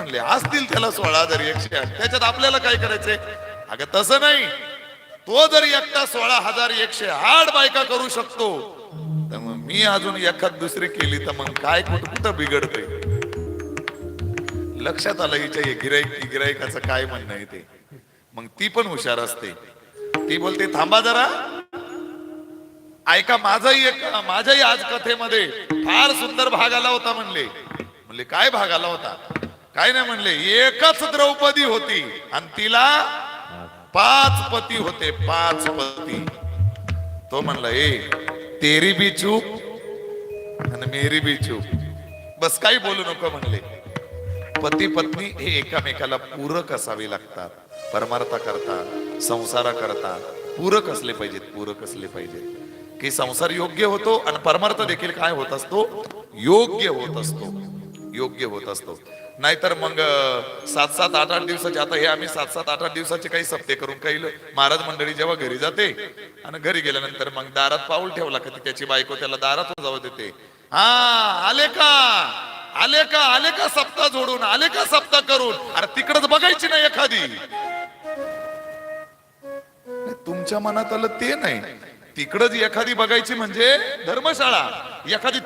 म्हणले असतील त्याला 16,108, त्याच्यात आपल्याला काय करायचंय? अगं तसं नाही, तो जर एकटा 16,108 बायका करू शकतो, तर मग मी अजून एखाद दुसरी केली तर मग काय कुठं बिघडतंय? लक्षात आलं हिच्या गिराईकाचं काय म्हणणं आहे ते. मग ती पण हुशार असते, ती बोलते थांबा जरा, ऐका माझ्याही आज कथेमध्ये फार सुंदर भाग आला होता. म्हणले काय भाग आला होता? काय नाही म्हणले, एकच द्रौपदी होती आणि तिला 5 पती होते, 5 पती. तो म्हणला ए तेरी भी चूप आणि मेरी भी चूप, बस काही बोलू नको म्हणले. पती पत्नी हे एकामेकाला पूरक असावे लागतात, परमार्था करता, संसारा करता पूरक असले पाहिजेत, पूरक असले पाहिजेत की संसार योग्य होतो आणि परमार्थ देखील काय होत असतो? योग्य होत असतो, योग्य होत असतो. नाहीतर मग 7-7, 8-8 दिवसाचे, आता हे आम्ही 7-7, 8-8 दिवसाचे काही सप्ते करून काही महाराज मंडळी जेव्हा घरी जाते आणि घरी गेल्यानंतर मग दारात पाऊल ठेवला का त्याची बायको त्याला दारात जाऊ देते. हा आले का, आले का, आले का सप्ताह जोडून, आले का सप्ताह करून? अरे तिकडच बघायची नाही एखादी. तुमच्या मनात आलं ते नाही, तिकडच एखादी बघायची म्हणजे धर्मशाळा,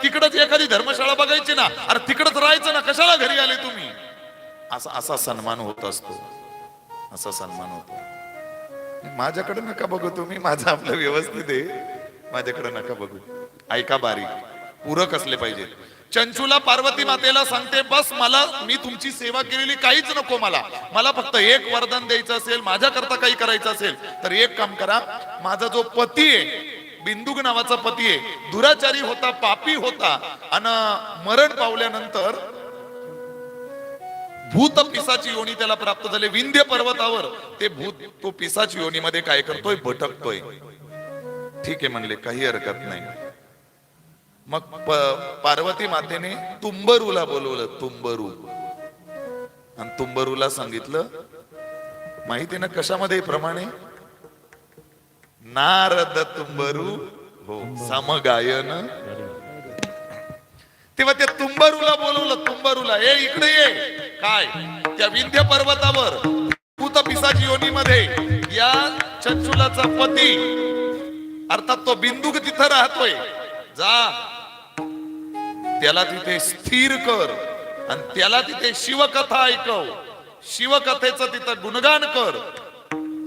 तिकडच एखादी धर्मशाळा बघायची ना. अरे तिकडच राहायचं ना, कशाला घरी आले तुम्ही? असा सन्मान होत असतो, असा सन्मान होतो. माझ्याकडे नका बघू तुम्ही, माझं आपलं व्यवस्थित आहे, माझ्याकडे नका बघू. ऐका बारीक, पूरक असले पाहिजे. चंचूला पार्वती मातेला सांगते बस मी तुमची सेवा केलेली काहीच नको, मला फक्त एक वरदान द्यायचं असेल, माझ्या करता काही करायचं असेल तर एक काम करा. माझा जो पती आहे, बिंदुक नावाचा पती आहे, दुराचारी होता, पापी होता आणि मरण पावल्यानंतर भूत पिसाची योनी त्याला प्राप्त झाले विंध्य पर्वतावर. ते भूत तो पिसाची योनीमध्ये काय करतोय? भटकतोय. ठीक आहे म्हणले, काही हरकत नाही. मग पार्वती मातेने तुंबरूला बोलवलं, तुंबरू, आणि तुंबरूला सांगितलं माहिती ना कशामध्ये प्रमाणे? नारद तुंबरू हो समगायन. तेव्हा त्या तुंबरूला बोलवलं, तुंबरूला ए इकडे ये. काय? त्या विंध्य पर्वतावर भूत पिसाची योनीमध्ये या चंचुलाचा पती अर्थात तो बिंदुक तिथं राहतोय. जा त्याला तिथे स्थिर कर आणि त्याला तिथे शिवकथा ऐकव, शिवकथेचं तिथं गुणगान कर.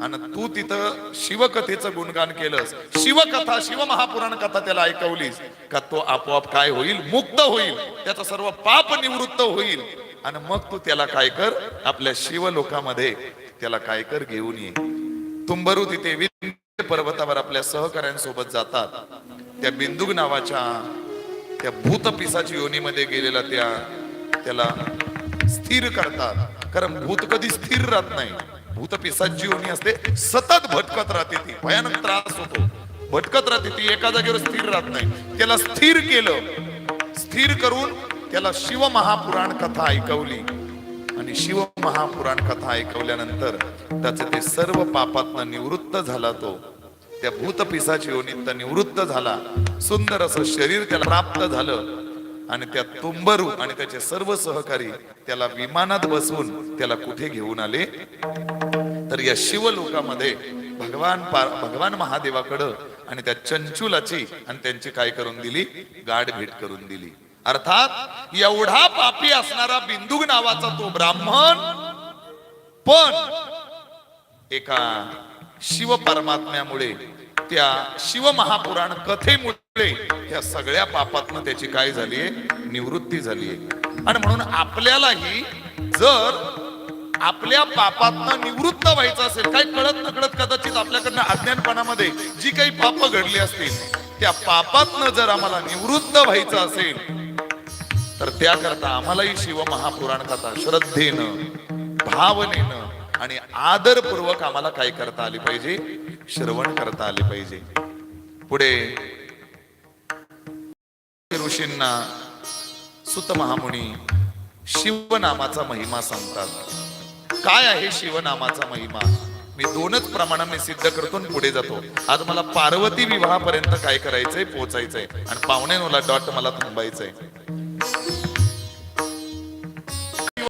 आणि तू तिथं शिवकथेचं गुणगान केलंस, शिवकथा, शिवमहापुराण कथा त्याला ऐकवलीस का तो आपोआप काय होईल? मुक्त होईल, त्याचं सर्व पाप निवृत्त होईल. आणि मग तू त्याला काय कर? आपल्या शिवलोकामध्ये त्याला काय कर? घेऊन ये. तुंबरू तिथे विंध्य पर्वतावर आपल्या सहकाऱ्यांसोबत जातात. त्या बिंदुक नावाच्या त्या भूत पिसाची योनीमध्ये गेलेला त्याला स्थिर करतात. कारण भूत कधी स्थिर राहत नाही, भूत पिसाची योनी असते, सतत भटकत राहते, ती भयानक त्रास होतो, भटकत राहते ती, एका जागेवर स्थिर राहत नाही. त्याला स्थिर केलं, स्थिर करून त्याला शिवमहापुराण कथा ऐकवली. आणि शिवमहापुराण कथा ऐकवल्यानंतर त्याचे ते सर्व पापातनं निवृत्त झाला. तो त्या भूत पिसाची योनीत निवृत्त झाला, सुंदर असं शरीर त्याला प्राप्त झालं. आणि त्या तुंबरू आणि त्याचे सर्व सहकारी त्याला विमानात बसवून त्याला कुठे घेऊन आले? तर या शिवलोकामध्ये भगवान महादेवाकडं आणि त्या चंचुलाची आणि त्यांची काय करून दिली? गाठ भेट करून दिली. अर्थात एवढा पापी असणारा बिंदुक नावाचा तो ब्राह्मण पण एका शिव परमात्म्यामुळे, त्या शिव महापुराण कथेमुळे त्या सगळ्या पापातनं त्याची काय झालीये? निवृत्ती झालीये. आणि म्हणून आपल्यालाही जर आपल्या पापातनं निवृत्त व्हायचं असेल, काही कळत नकळत कदाचित आपल्याकडनं अज्ञानपणामध्ये जी काही पाप घडली असतील, त्या पापातनं जर आम्हाला निवृत्त व्हायचं असेल तर त्याकरता आम्हालाही शिव महापुराण कथा श्रद्धेनं, भावनेनं आणि आदरपूर्वक आम्हाला काय करता आली पाहिजे? श्रवण करता आले पाहिजे. पुढे ऋषींना सुत महामुनी शिवनामाचा महिमा सांगतात. काय आहे शिवनामाचा महिमा? मी 2च प्रमाणाने सिद्ध करतो आणि पुढे जातो. आज मला पार्वती विवाहापर्यंत काय करायचंय? पोहोचायचंय आणि 9:15 डॉट मला थांबायचंय.